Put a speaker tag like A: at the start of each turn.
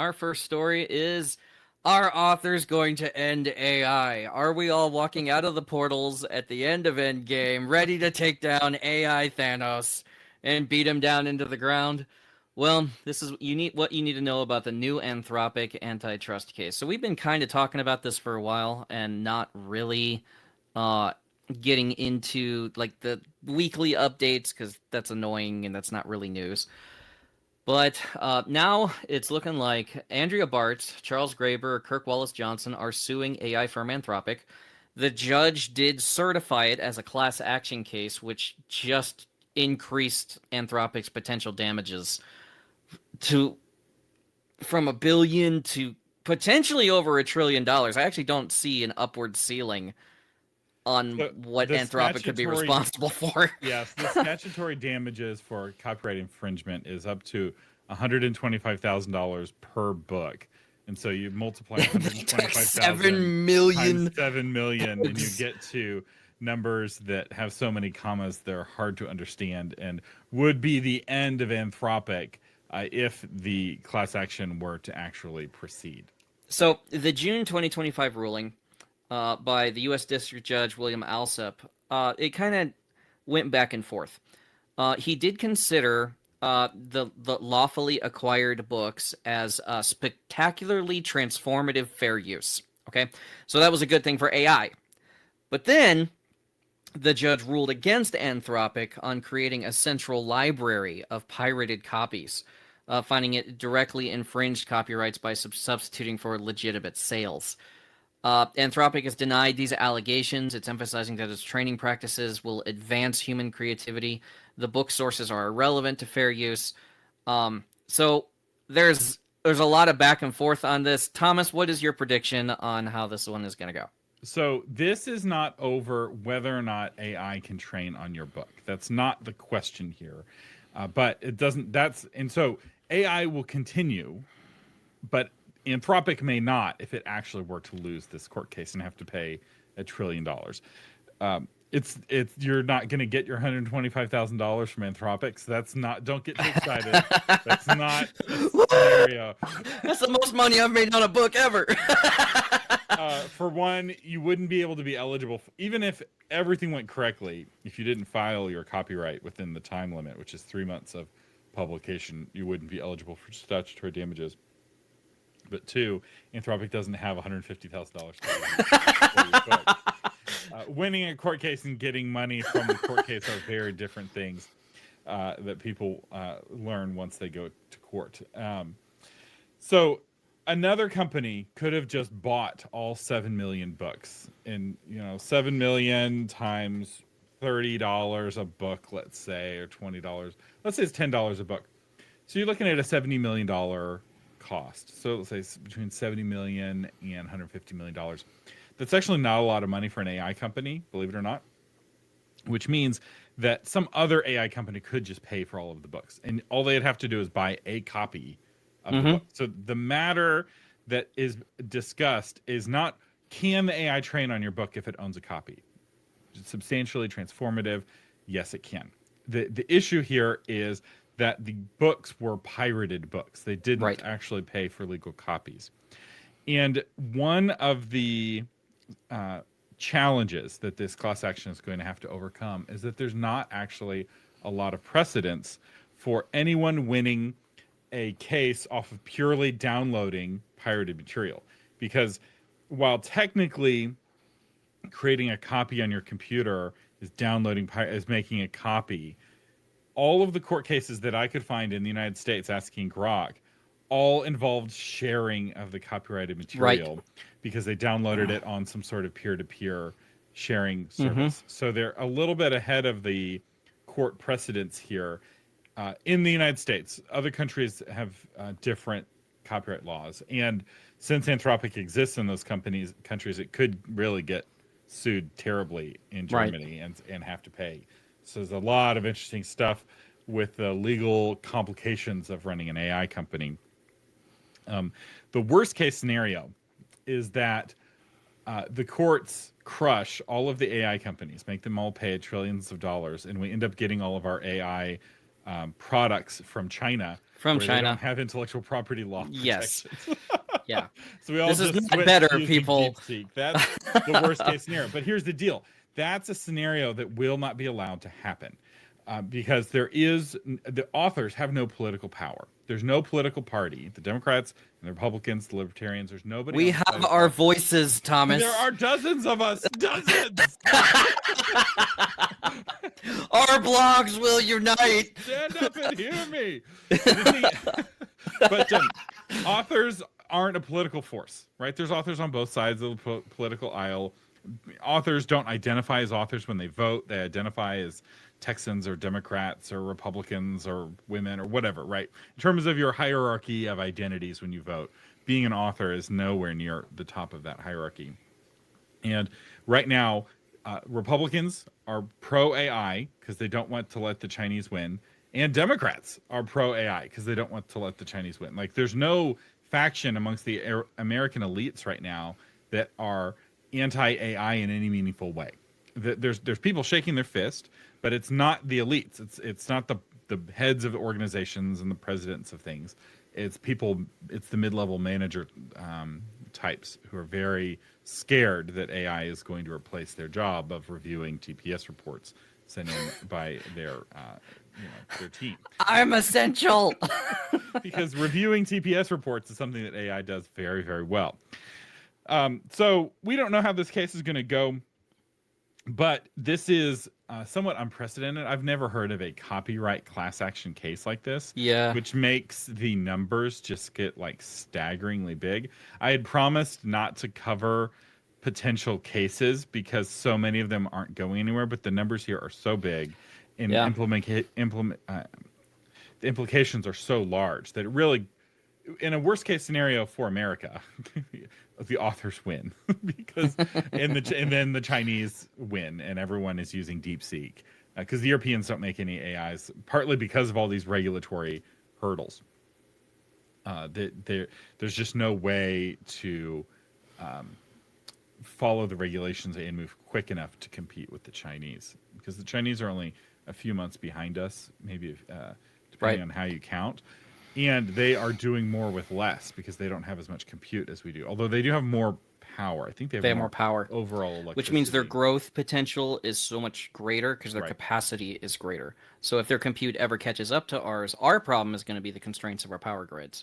A: Our first story is, are authors going to end AI? Are we all walking out of the portals at the end of Endgame, ready to take down AI Thanos and beat him down into the ground? Well, this is what you need to know about the new Anthropic antitrust case. So we've been kind of talking about this for a while and not really uh getting into like the weekly updates because that's annoying and that's not really news. But now it's looking like Andrea Bartz, Charles Graeber, Kirk Wallace Johnson are suing AI firm Anthropic. The judge did certify it as a class action case, which just increased Anthropic's potential damages to from a billion to potentially over $1 trillion. I actually don't see an upward ceiling on what Anthropic could be responsible for.
B: Yes, the statutory damages for copyright infringement is up to $125,000 per book. And so you multiply 125,000
A: 7 million
B: times 7 million and you get to numbers that have so many commas they're hard to understand and would be the end of Anthropic if the class action were to actually proceed.
A: So the June 2025 ruling by the U.S. District Judge William Alsup, it kind of went back and forth. He did consider the lawfully acquired books as spectacularly transformative fair use. Okay, so that was a good thing for AI. But then the judge ruled against Anthropic on creating a central library of pirated copies, finding it directly infringed copyrights by substituting for legitimate sales. Anthropic has denied these allegations. It's emphasizing that its training practices will advance human creativity. The book sources are irrelevant to fair use. So there's a lot of back and forth on this. Thomas, what is your prediction on how this one is going to go?
B: So this is not over whether or not AI can train on your book. That's not the question here. But it doesn't. And so AI will continue, but Anthropic may not if it actually were to lose this court case and have to pay $1 trillion. You're not going to get your $125,000 from Anthropic. So that's not. Don't get too excited. That's not a scenario.
A: That's the most money I've made on a book ever.
B: For one, you wouldn't be able to be eligible, even if everything went correctly. If you didn't file your copyright within the time limit, which is 3 months of publication, you wouldn't be eligible for statutory damages. But two, Anthropic doesn't have $150,000 for your book. Winning a court case and getting money from the court case are very different things that people learn once they go to court. So another company could have just bought all 7 million books, and 7 million times $30 a book, let's say, or $20. Let's say it's $10 a book. So you're looking at a $70 million cost. So let's say it's between 70 million and $150 million. That's actually not a lot of money for an AI company, believe it or not, which means that some other AI company could just pay for all of the books, and all they'd have to do is buy a copy of the book. So the matter that is discussed is not, can the AI train on your book if it owns a copy? It's substantially transformative. Yes, it can. The issue here is that the books were pirated books. They didn't actually pay for legal copies. And one of the challenges that this class action is going to have to overcome is that there's not actually a lot of precedence for anyone winning a case off of purely downloading pirated material. Because while technically creating a copy on your computer is making a copy, all of the court cases that I could find in the United States asking Grok all involved sharing of the copyrighted material because they downloaded it on some sort of peer-to-peer sharing service. So they're a little bit ahead of the court precedents here. In the United States, other countries have different copyright laws, and since Anthropic exists in those countries, it could really get sued terribly in Germany and have to pay. So there's a lot of interesting stuff with the legal complications of running an AI company. The worst case scenario is that the courts crush all of the AI companies, make them all pay trillions of dollars, and we end up getting all of our AI products from China
A: From
B: where they
A: China.
B: don't have intellectual property law
A: Yes.
B: protections.
A: Yeah.
B: So we all
A: This
B: just
A: is not
B: switched
A: better,
B: using
A: people.
B: DeepSeek. That's the worst case scenario. But here's the deal: that's a scenario that will not be allowed to happen, because the authors have no political power. There's no political party. The Democrats and the Republicans, the Libertarians. There's nobody.
A: We
B: on the side
A: have
B: of
A: our
B: power.
A: voices, Thomas.
B: There are dozens of us. Dozens.
A: Our blogs will unite.
B: Stand up and hear me. But authors aren't a political force, right? There's authors on both sides of the political aisle. Authors don't identify as authors when they vote. They identify as Texans or Democrats or Republicans or women or whatever, right? In terms of your hierarchy of identities when you vote, being an author is nowhere near the top of that hierarchy. And right now, Republicans are pro AI because they don't want to let the Chinese win, and Democrats are pro AI because they don't want to let the Chinese win. Like, there's no faction amongst the American elites right now that are anti-AI in any meaningful way. There's people shaking their fist, but it's not the elites. It's not the heads of organizations and the presidents of things. It's people. It's the mid-level manager types who are very scared that AI is going to replace their job of reviewing TPS reports sent in by their team.
A: I'm essential.
B: Because reviewing TPS reports is something that AI does very, very well. So we don't know how this case is going to go, but this is somewhat unprecedented. I've never heard of a copyright class action case like this.
A: Yeah.
B: Which makes the numbers just get like staggeringly big. I had promised not to cover potential cases because so many of them aren't going anywhere, but the numbers here are so big and the implications are so large that it really, in a worst case scenario for America, the authors win because and then the Chinese win and everyone is using DeepSeek because the Europeans don't make any AIs, partly because of all these regulatory hurdles. There's just no way to follow the regulations and move quick enough to compete with the Chinese, because the Chinese are only a few months behind us, maybe depending on how you count. And they are doing more with less because they don't have as much compute as we do. Although they do have more power. I think they have more
A: power
B: overall electricity.
A: Which means their growth potential is so much greater because their
B: Right.
A: capacity is greater. So if their compute ever catches up to ours, our problem is going to be the constraints of our power grids.